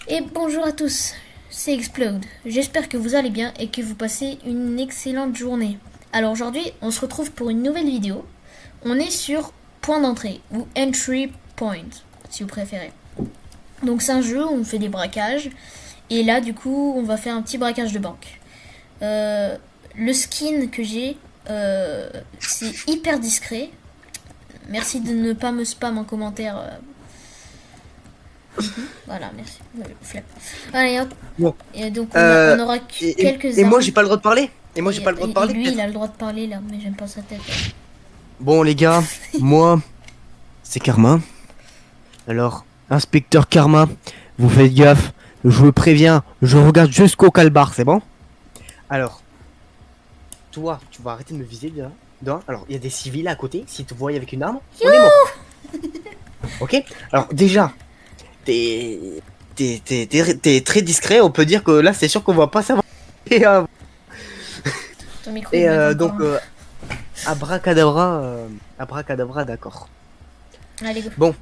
Et bonjour à tous, c'est Explode. J'espère que vous allez bien et que vous passez une excellente journée. Alors aujourd'hui, on se retrouve pour une nouvelle vidéo. On est sur point d'entrée ou entry point, si vous préférez. Donc c'est un jeu où on fait des braquages. Et là, du coup, on va faire un petit braquage de banque. Le skin que j'ai, c'est hyper discret. Merci de ne pas me spam en commentaire. Voilà, merci. Flemme. Allez, hop. Bon. Et donc on aura quelques Et moi armes. j'ai pas le droit de parler. Et moi j'ai pas le droit de Et parler lui, il peut-être. a le droit de parler là, mais j'aime pas sa tête. Bon les gars, moi c'est Karma. Alors, inspecteur Karma, vous faites gaffe. Je vous préviens, je regarde jusqu'au calbar, c'est bon? Alors, toi, tu vas arrêter de me viser déjà. Alors, il y a des civils à côté. Si tu te vois avec une arme, on est mort. Ok? Alors déjà, t'es très discret. On peut dire que là, c'est sûr qu'on va pas savoir. Et, Ton micro il bug encore. donc, abracadabra, d'accord. Allez, go. Bon,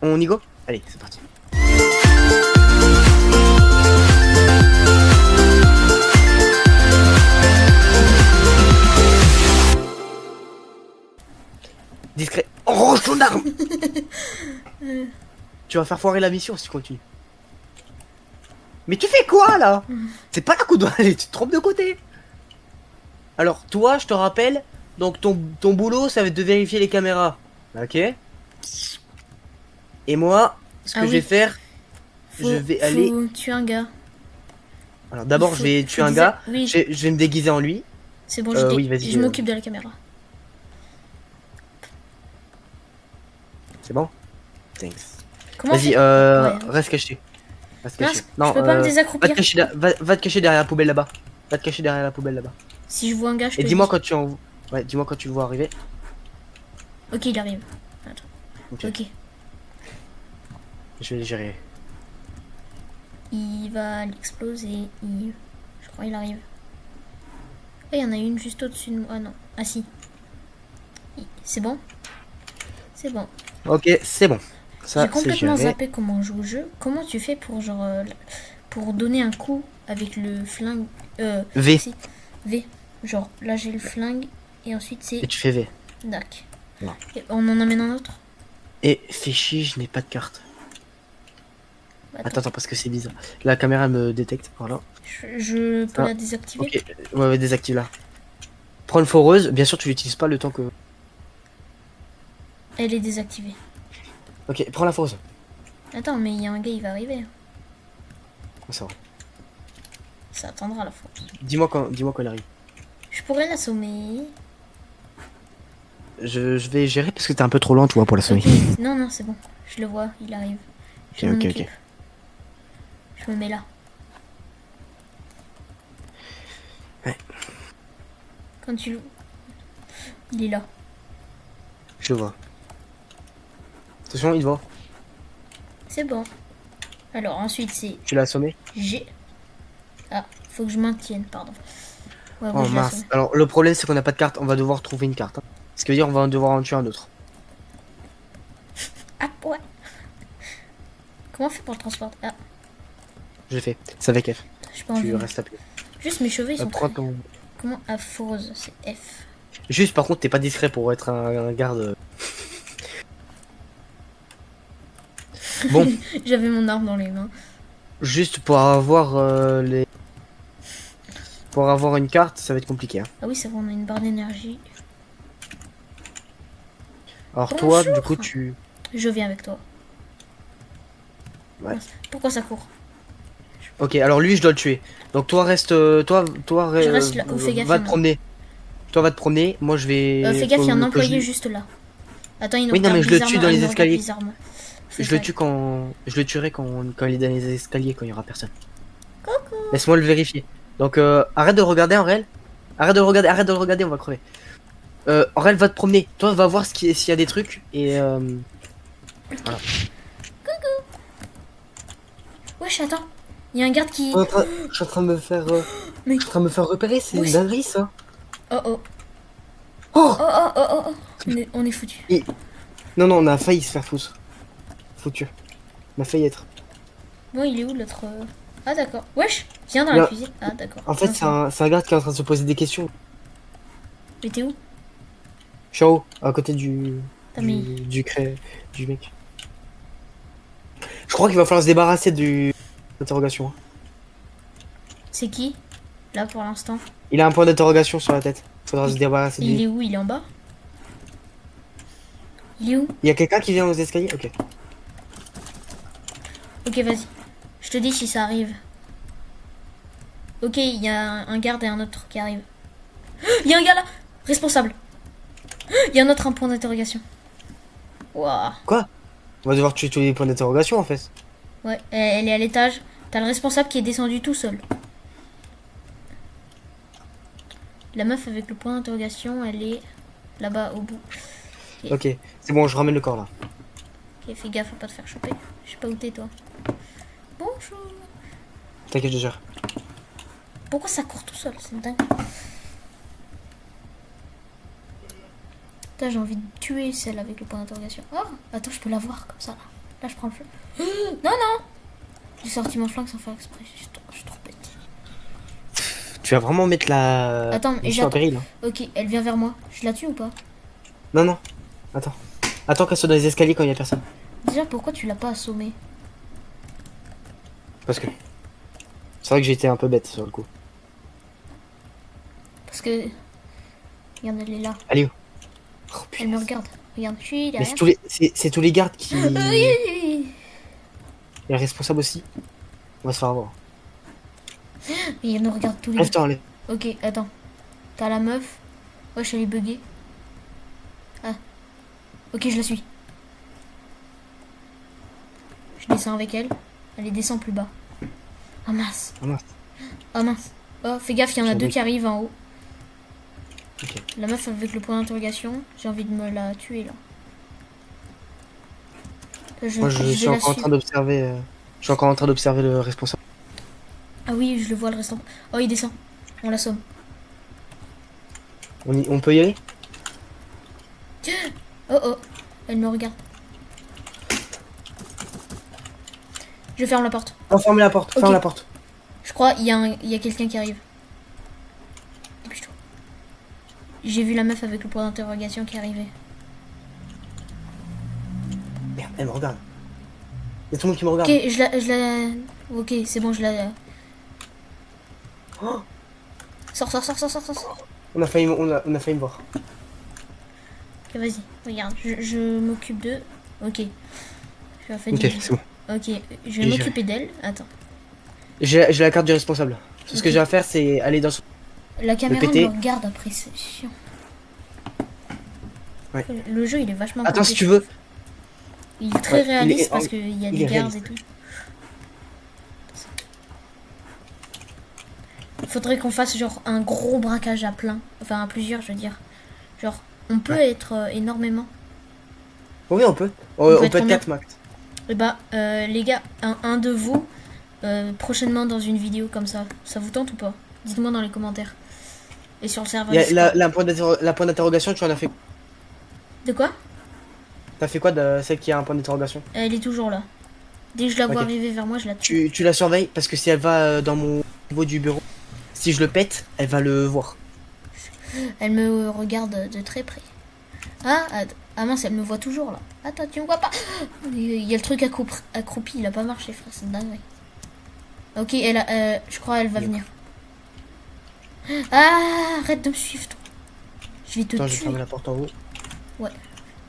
on y go? Allez, c'est parti. Discret. Range ton arme. Tu vas faire foirer la mission si tu continues. Mais tu fais quoi là? C'est pas la coup de... Allez, tu te trompes de côté. Alors, toi, je te rappelle, donc ton boulot, ça va être de vérifier les caméras. Ok? Et moi, ce que je vais faire, je vais aller... Faut tuer un gars. Alors d'abord, je vais tuer un gars. Oui, Je vais me déguiser en lui. c'est bon, Oui, vas-y. je m'occupe de la caméra. C'est bon? Thanks. Comment Vas-y, ouais. reste caché. Reste caché. Mince, Non, je peux pas me va désaccroupir. te cacher, va te cacher derrière la poubelle là-bas. Va te cacher derrière la poubelle là-bas. Si je vois un gars, je te Et le dis-moi dis. quand tu en... Ouais, dis-moi quand tu le vois arriver. Ok, il arrive. Attends. Ok. Ok. Je vais le gérer. Il va l'exploser. Je crois qu'il arrive. Ah, il y en a une juste au-dessus de moi. Ah non. Ah si. C'est bon? C'est bon. Ok, c'est bon. Ça, J'ai c'est complètement géré. zappé comment on joue au jeu. Comment tu fais pour genre pour donner un coup avec le flingue V. si. V. Genre là j'ai le flingue et ensuite c'est Et tu fais V. Dac. Non. Et on en amène un autre. Et fais chier, je n'ai pas de carte. Bah, Attends, parce que c'est bizarre. La caméra elle me détecte. Voilà. je peux Ah, la désactiver. ok. Ouais, désactive là. Prends une foreuse. Bien sûr, tu l'utilises pas le temps que. Elle est désactivée. Ok, prends la foreuse. Attends, mais il y a un gars, il va arriver. Ça va. Ça attendra la fois. Dis-moi quand il arrive. Je pourrais l'assommer. Je vais gérer parce que t'es un peu trop loin, toi, pour l'assommer. Ok. Non, non, c'est bon. Je le vois, il arrive. Je m'en Ok. occupe. Je me mets là. Ouais. Quand tu le... Il est là. Je le vois. Attention, il te voit. C'est bon. Alors ensuite c'est Tu l'as assommé? G. Ah, faut que je maintienne, pardon. Ouais, Oh je l'ai mince. assommé. Alors, le problème, c'est qu'on n'a pas de carte. On va devoir trouver une carte. Hein. Ce qui veut dire on va devoir en tuer un autre. Ah, ouais. Comment on fait pour le transporter? Ah, J'ai fait. C'est avec F. je peux Tu enlever. restes appuyé. Juste mes cheveux, ils sont Prends très... ton... Comment affose? C'est F. Juste, par contre, t'es pas discret pour être un garde. Bon, J'avais mon arme dans les mains. juste pour avoir les... Pour avoir une carte, ça va être compliqué. Hein. Ah oui, ça va, on a une barre d'énergie. Alors toi, Bonjour. du coup, tu... Je viens avec toi. Ouais. Pourquoi ça court? Ok, alors lui, je dois le tuer. Donc toi, reste... Je reste là. Oh, fais gaffe, va il y te en a. promener. Toi, va te promener. Moi, je vais... Fais gaffe, il y a un que employé je... juste là. Attends, il nous Oui, non, mais regarde je le bizarrement. tue dans Il les nous regarde escaliers. bizarrement. Je le tue quand... Je le tuerai quand il est dans les escaliers, quand il y aura personne. Coucou. Laisse-moi le vérifier. Donc, arrête de regarder en réel. Arrête de le regarder, on va crever. En réel, va te promener. Toi, va voir s'il y a des trucs. Et voilà. Wesh, attends. Il y a un garde qui... Je suis en train de me faire... Mais... Je suis en train de me faire repérer, c'est Oui. une dinguerie, ça. Oh oh. Oh, Oh oh oh oh oh. On est foutu. Non, on a failli se faire foutre. Foutu. On a failli être. Bon, il est où l'autre Ah, d'accord. Wesh, viens dans Là. la cuisine. Ah, d'accord. En fait, c'est un garde qui est en train de se poser des questions. Mais t'es où? Je suis en haut, à côté du. T'as mis. Du mec. Je crois qu'il va falloir se débarrasser du. Interrogation. C'est qui? Là, pour l'instant. Il a un point d'interrogation sur la tête. Faudra se débarrasser de Il lui. est où? Il est en bas? Il est où? Il y a quelqu'un qui vient aux escaliers? Ok. Ok, vas-y. Je te dis si ça arrive. Ok, il y a un garde et un autre qui arrive. Il y a un gars là! Responsable! Il y a un autre un point d'interrogation. Waouh! Quoi? On va devoir tuer tous les points d'interrogation en fait. Ouais, elle est à l'étage. T'as le responsable qui est descendu tout seul. La meuf avec le point d'interrogation, elle est là-bas au bout. Ok, c'est bon, je ramène le corps là. Ok, fais gaffe, faut pas te faire choper. Je sais pas où t'es toi. Bonjour! T'inquiète, je gère. Pourquoi ça court tout seul? C'est dingue. Putain, j'ai envie de tuer celle avec le point d'interrogation. Oh, attends, je peux la voir comme ça là. Là, je prends le feu. Non, non! J'ai sorti mon flingue sans faire exprès. Je suis trop bête. Tu vas vraiment mettre la. Attends, mais mission en j'attends. péril hein. Ok, elle vient vers moi. Je la tue ou pas? Non, non. Attends. Attends qu'elle soit dans les escaliers quand il y a personne. Déjà, pourquoi tu l'as pas assommée? Parce que. C'est vrai que j'ai été un peu bête sur le coup. Parce que. Regarde, elle est là. Allez où? Oh, Elle me regarde. Regarde, je suis Mais derrière. c'est tous les gardes qui. Oui. Et le responsable aussi. On va se faire avoir. Mais elle nous regarde tous les deux. Lève-toi, enlève. Ok, attends. T'as la meuf. Wesh, elle est buggée. Ah. Ok, je la suis. Je descends avec elle. Elle descend plus bas. Ah mince. Ah mince. Ah mince. Oh, fais gaffe, il y en a Sur deux le- qui arrivent en haut. Ok. La meuf avec le point d'interrogation. J'ai envie de me la tuer là. Moi je vais suis la encore en suivre. train d'observer. Je suis encore en train d'observer le responsable. Ah oui, je le vois le restant. Oh, il descend. On l'assomme. On peut y aller? Oh oh, elle me regarde. Je ferme la porte. Oh, fermez la porte, Ok. ferme la porte. Je crois il y a quelqu'un qui arrive. Dépêche-toi. J'ai vu la meuf avec le point d'interrogation qui arrivait. Merde, elle me regarde. Il y a tout le monde qui me regarde. Ok, je la... Ok, c'est bon, je la... Oh, Sors. on a failli me voir. Ok, vas-y, regarde, je m'occupe d'eux. Ok. Je vais faire Ok, du... c'est bon. Ok, je vais Et m'occuper d'elle. Attends. J'ai la carte du responsable. Tout ce que Ok. j'ai à faire, c'est aller dans son. La caméra péter. me regarde après, c'est chiant. Ouais. Le jeu, il est vachement Attends, compliqué. si tu veux. Il est très Ouais, réaliste parce qu'il y a il des est gardes réaliste. et tout. Il faudrait qu'on fasse genre un gros braquage à plein. Enfin à plusieurs, je veux dire. Genre, on peut Ouais. être énormément. Oui, on peut. peut On être peut être combien 4 max. Et bah, les gars, un de vous, prochainement dans une vidéo comme ça vous tente ou pas? Dites-moi dans les commentaires. Et sur le serveur. Il y a Discord. la point d'interrogation, tu en as fait. De quoi? T'as fait quoi de celle qui a un point d'interrogation? Elle est toujours là. Dès que je la vois Ok. arriver vers moi, je la tue. Tu la surveilles parce que si elle va dans mon niveau du bureau, si je le pète, elle va le voir. Elle me regarde de très près. Ah mince, elle me voit toujours là. Attends, tu me vois pas? Il y a le truc accroupi, il a pas marché, frère, c'est dingue. Ok, je crois elle va venir. Ah, arrête de me suivre, toi. Je vais te Attends, je vais tuer. fermer la porte en haut.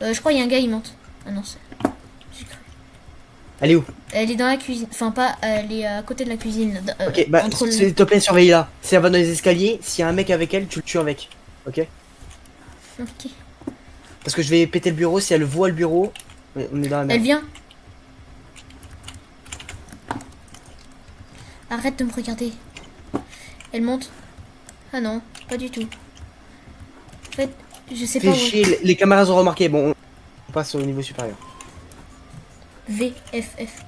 Je crois il y a un gars, il monte. Ah non, j'ai cru. Elle est où? Elle est dans la cuisine. Enfin, pas, elle est à côté de la cuisine. Ok, bah entre le... s'il te plaît, surveille-la. Si elle va dans les escaliers, s'il y a un mec avec elle, tu le tues avec. Ok? Ok. Parce que je vais péter le bureau, si elle voit le bureau, on est dans la Elle merde. vient. Arrête de me regarder. Elle monte. Ah non, pas du tout. En fait, je sais pas Fais où. chier, les camarades ont remarqué. Bon, on passe au niveau supérieur. VFF.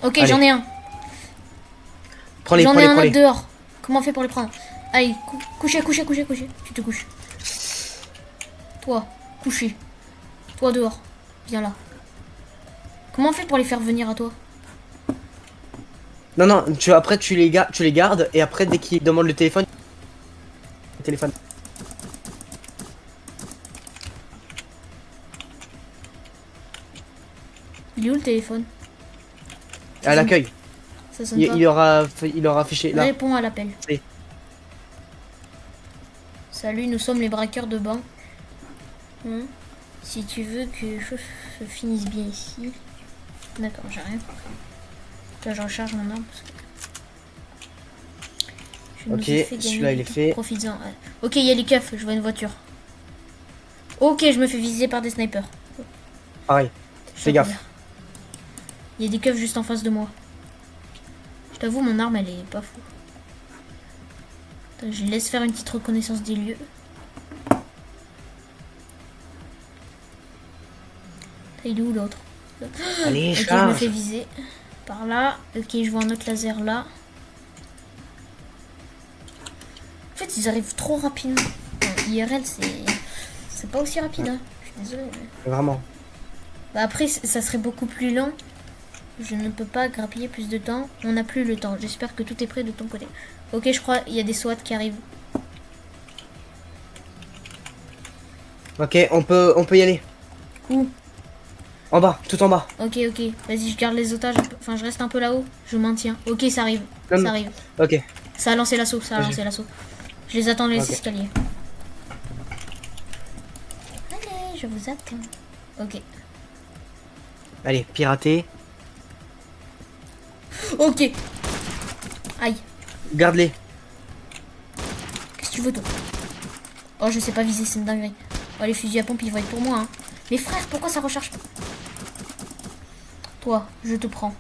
Ok, Allez. j'en ai un. Prends-les, J'en ai prends-les, un autre prends-les. dehors. Comment on fait pour les prendre? Allez, couchez. Tu te couches. Toi, couché. Toi dehors. Viens là. Comment on fait pour les faire venir à toi? Non, non, après tu les gardes et après dès qu'ils demandent le téléphone. Le téléphone. Il est où le téléphone? À l'accueil. Ça sonne pas. Il aura affiché là. Réponds à l'appel. Oui. Salut, nous sommes les braqueurs de banque. Hein? Si tu veux que les choses se finissent bien ici. D'accord, j'ai rien compris. Là, je recharge mon arme. Parce que... je nous ai Ok, fait gagner celui-là il du est temps. fait. Profites-en. Ouais. Ok, il y a les keufs, je vois une voiture. Ok, je me fais viser par des snipers. Pareil. Je Fais suis gaffe. couvert. Il y a des keufs juste en face de moi. Je t'avoue, mon arme, elle est pas fou. Attends, je laisse faire une petite reconnaissance des lieux. Il est où l'autre? Allez, Ok, je me charge. fais viser. Par là. Ok, je vois un autre laser là. En fait, ils arrivent trop rapidement. Bon, IRL, c'est pas aussi rapide. Hein. Je suis désolée. Mais... Vraiment. bah après, ça serait beaucoup plus lent. Je ne peux pas grappiller plus de temps. On n'a plus le temps. J'espère que tout est prêt de ton côté. Ok, je crois il y a des SWAT qui arrivent. Ok, on peut y aller. Où? En bas, tout en bas. Ok, ok. Vas-y, je garde les otages. Enfin, je reste un peu là-haut. Je maintiens. Ok, ça arrive. Non, Ça non. arrive. Ok. Ça a lancé l'assaut. Ça a lancé l'assaut. Je les attends dans les Ok. escaliers. Allez, je vous attends. Ok. Allez, pirater. Ok. Aïe. Garde-les. Qu'est-ce que tu veux, toi? Oh, je sais pas viser, c'est une dinguerie. Oh, les fusils à pompe, ils vont être pour moi. Hein. Mais frère, pourquoi ça recharge pas? Toi, je te prends.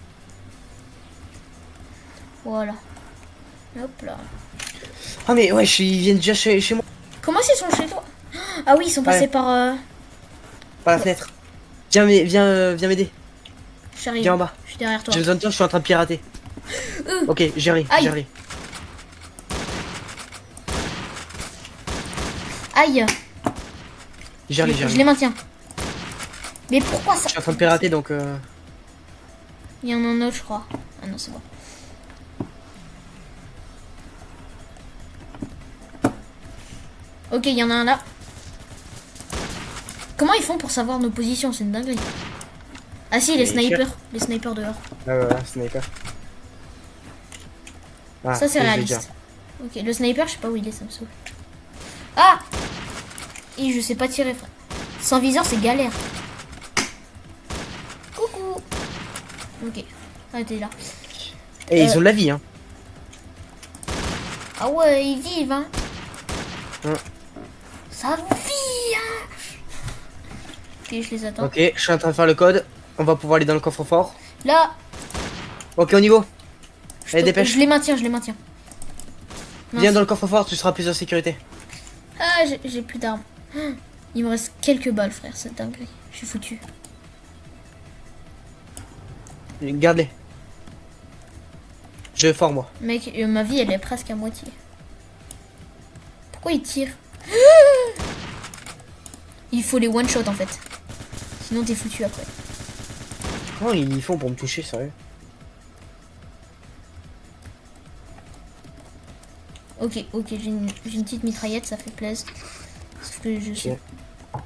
Voilà. Hop là. Ah mais ouais, ils viennent déjà chez moi. Comment ils sont chez toi? Ah oui, ils sont passés Ouais. par... Par la fenêtre. Viens m'aider. J'arrive. Viens en bas. Je suis derrière toi. J'ai besoin de toi, je suis en train de pirater. Ok, j'arrive, Aïe. j'arrive. Aïe. J'arrive, Je j'arrive. les maintiens. Mais pourquoi ça? Je suis en train de pirater donc Il y en a un autre, je crois. Ah non, c'est bon. Ok, il y en a un là. Comment ils font pour savoir nos positions? C'est une dinguerie. Ah si, les snipers. Les snipers dehors. voilà, sniper. Ah, Ça, c'est je l'ai réaliste. Ok, le sniper, je sais pas où il est, ça me saoule. Ah! Et je sais pas tirer, frère. Sans viseur, c'est galère. Coucou. Ok. Ah, t'es là. Et ils ont de la vie, hein. Ah ouais, ils vivent, hein. Hein. Ça vit, hein. Ok, je les attends. Ok, je suis en train de faire le code. On va pouvoir aller dans le coffre-fort. Là, Ok, au niveau. Allez, dépêche. je les maintiens, je les maintiens. Mince. Viens dans le coffre-fort, tu seras plus en sécurité. Ah, j'ai plus d'armes. Il me reste quelques balles, frère, c'est dinguerie. Je suis foutu. Garde-les. Je vais fort, moi. Mec, ma vie, elle est presque à moitié. Pourquoi il tire? Il faut les one-shot, en fait. Sinon, t'es foutu après. Comment ils font pour me toucher, sérieux? Ok, j'ai une petite mitraillette, ça fait plaisir. Sauf que je sais. Ok.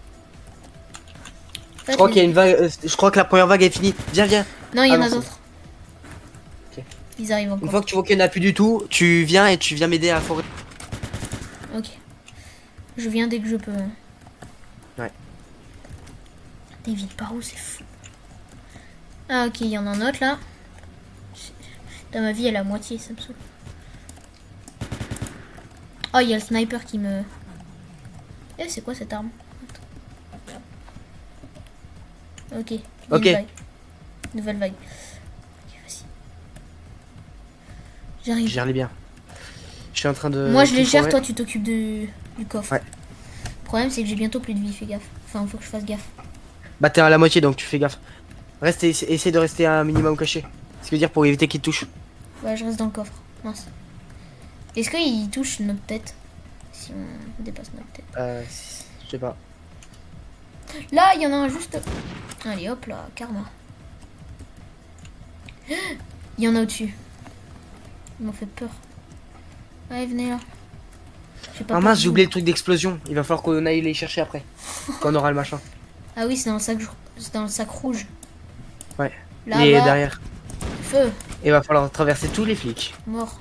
Je crois qu'il y a une vague. Je crois que la première vague est finie. Viens. Non, il y en non, a c'est d'autres. Ok. Ils arrivent Une encore. fois que tu vois qu'il n'y en a plus du tout, tu viens et tu viens m'aider à forer. Ok. Je viens dès que je peux. Ouais. Des villes par où, c'est fou. Ah, ok, il y en a un autre là. Dans ma vie, elle est à moitié, ça me saoule. Oh, il y a le sniper qui me... Eh, c'est quoi cette arme? Ok. Ok. Nouvelle vague. Ok, vas-y. J'arrive. Gère-les bien. Je suis en train de. Moi, je les tout gère, forer. toi, tu t'occupes du coffre. Ouais. Le problème, c'est que j'ai bientôt plus de vie, fais gaffe. Enfin, faut que je fasse gaffe. Bah, t'es à la moitié donc tu fais gaffe. Reste et essaie de rester un minimum caché. Ce qui veut dire pour éviter qu'ils te touchent. Ouais, je reste dans le coffre. Mince. Est-ce qu'il touche notre tête? Si on dépasse notre tête. Je sais pas. Là, il y en a un juste... Allez, hop là, karma. Il y en a au-dessus. Ils m'ont fait peur. Allez, venez là. Ah mince, j'ai oublié le truc d'explosion. Il va falloir qu'on aille les chercher après. Quand on aura le machin. Ah oui, c'est dans le sac rouge. Ouais. Là, Et derrière. Feu. Il va falloir traverser tous les flics. Mort.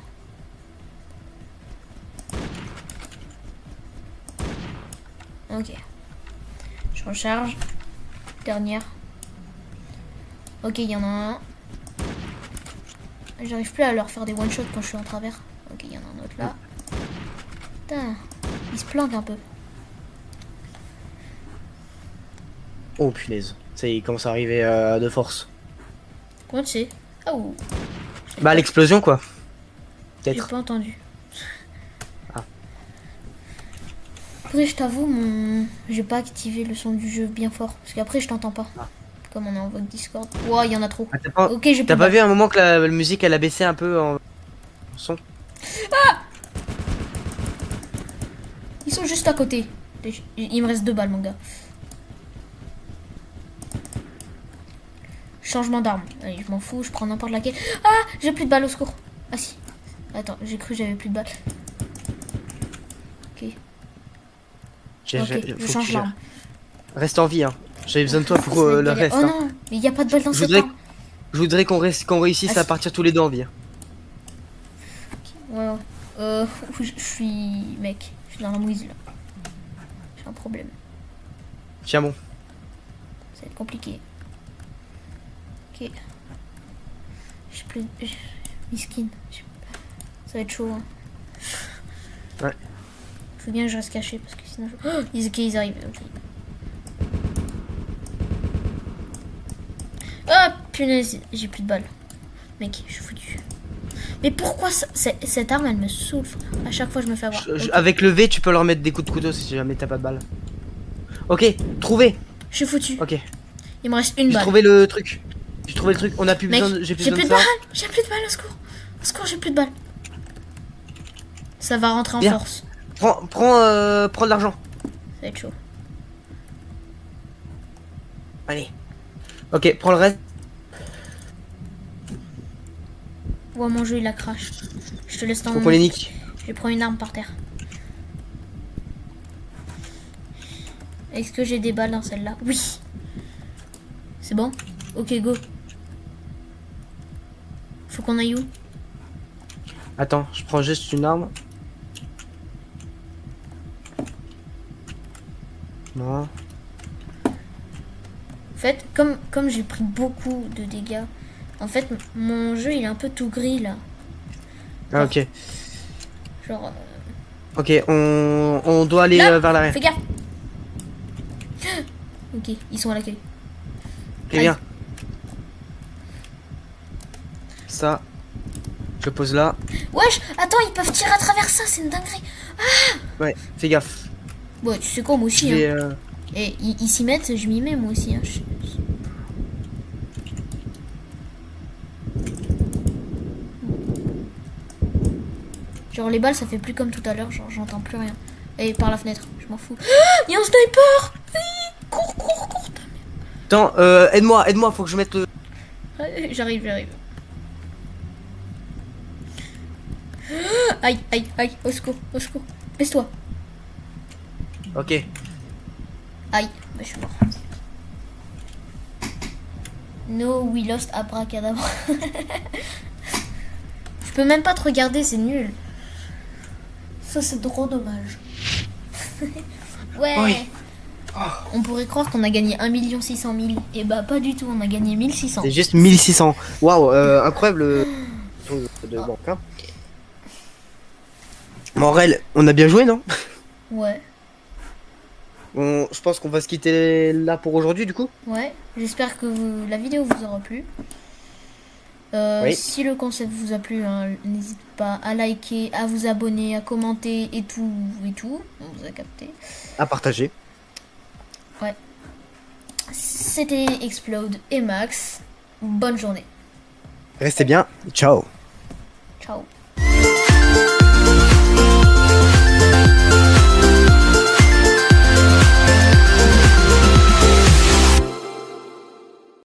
Ok. Je recharge. Dernière. Ok, il y en a un. J'arrive plus à leur faire des one-shots quand je suis en travers. Ok, il y en a un autre là. Putain, il se planque un peu. Oh punaise. Ça y est, il commence à arriver de force. Comment tu sais? Ah ouh. Bah l'explosion quoi. J'ai Peut-être. pas entendu. Ah. Après, je t'avoue, j'ai pas activé le son du jeu bien fort. Parce qu'après, je t'entends pas. Ah. Comme on est en vote Discord. Ouah, il y en a trop. Ah, t'as Ok, j'ai pas plus de vu un moment que la musique elle a baissé un peu en son? Ils sont juste à côté. Il me reste 2 balles, mon gars. Changement d'arme. Allez, je m'en fous, je prends n'importe laquelle. Ah, j'ai plus de balles, au secours. Ah si. Attends, j'ai cru que j'avais plus de balles. Ok. Ok, je change l'arme. Reste en vie, hein. J'avais besoin de toi pour le reste. Oh hein. non, mais il n'y a pas de balles dans Je cette voudrais, arme. je voudrais qu'on réussisse Ah, à partir tous les deux en vie. hein. Ouais, ouais. Je suis... Mec, je suis dans la mouise, là. J'ai un problème. Tiens bon. Ça va être compliqué. Ok. J'ai plus... Miskin. Ça va être chaud, hein. Ouais. Faut bien que je reste caché, parce que sinon... Oh, ils arrivent, ok. Ah, punaise, j'ai plus de balles. Mec, je suis foutu. Mais pourquoi cette arme, elle me saoule? À chaque fois, je me fais avoir. Ok. Avec le V, tu peux leur mettre des coups de couteau si jamais t'as pas de balle. Ok, trouvé. Je suis foutu. Ok. Il me reste une J'ai balle. trouvé le truc. J'ai trouvé le truc. On a plus Mec, besoin. J'ai plus j'ai besoin plus de de ça. balles. J'ai plus de balles, au secours. Au secours, j'ai plus de balles. Ça va rentrer en Bien. force. Prends de l'argent. Ça va être chaud. Allez. Ok, prends le reste. Ouais, mon jeu, il a crash. Je te laisse Faut t'en... qu'on les nique. Je vais prendre une arme par terre. Est-ce que j'ai des balles dans celle-là? Oui. C'est bon? Ok, go. Faut qu'on aille où? Attends, je prends juste une arme. Non. En fait, comme j'ai pris beaucoup de dégâts, en fait, mon jeu, il est un peu tout gris, là. Ah, ok. Genre... Ok, on doit aller Là, vers l'arrière. fais gaffe. Ok, ils sont à l'accueil. Ok, bien. Ça, je le pose là. Wesh, attends, ils peuvent tirer à travers ça, c'est une dinguerie. Ouais, fais gaffe. Ouais, tu sais quoi, moi aussi. Je vais, Hein. Et ils s'y mettent, je m'y mets moi aussi. Hein. Genre les balles, ça fait plus comme tout à l'heure, genre j'entends plus rien. Et par la fenêtre, je m'en fous. Il y a un sniper. Oui, cours, cours, cours. Attends, aide-moi, faut que je mette le... J'arrive. Aïe, aïe, aïe, au secours, baisse-toi. Ok. Aïe, bah, je suis mort. No, we lost abracadabra. Je peux même pas te regarder, c'est nul. Ça, c'est trop dommage. Ouais. Oui. On pourrait croire qu'on a gagné 1 600 000. Et bah, pas du tout, on a gagné 1600. C'est juste 1600. Waouh, incroyable le ton de banque. Hein. Morel, on a bien joué, non? Ouais. Je pense qu'on va se quitter là pour aujourd'hui, du coup. Ouais, j'espère que la vidéo vous aura plu. Oui. Si le concept vous a plu, hein, n'hésitez pas à liker, à vous abonner, à commenter et tout. On vous a capté. À partager. Ouais. C'était Explode et Max. Bonne journée. Restez bien. Ciao. Ciao.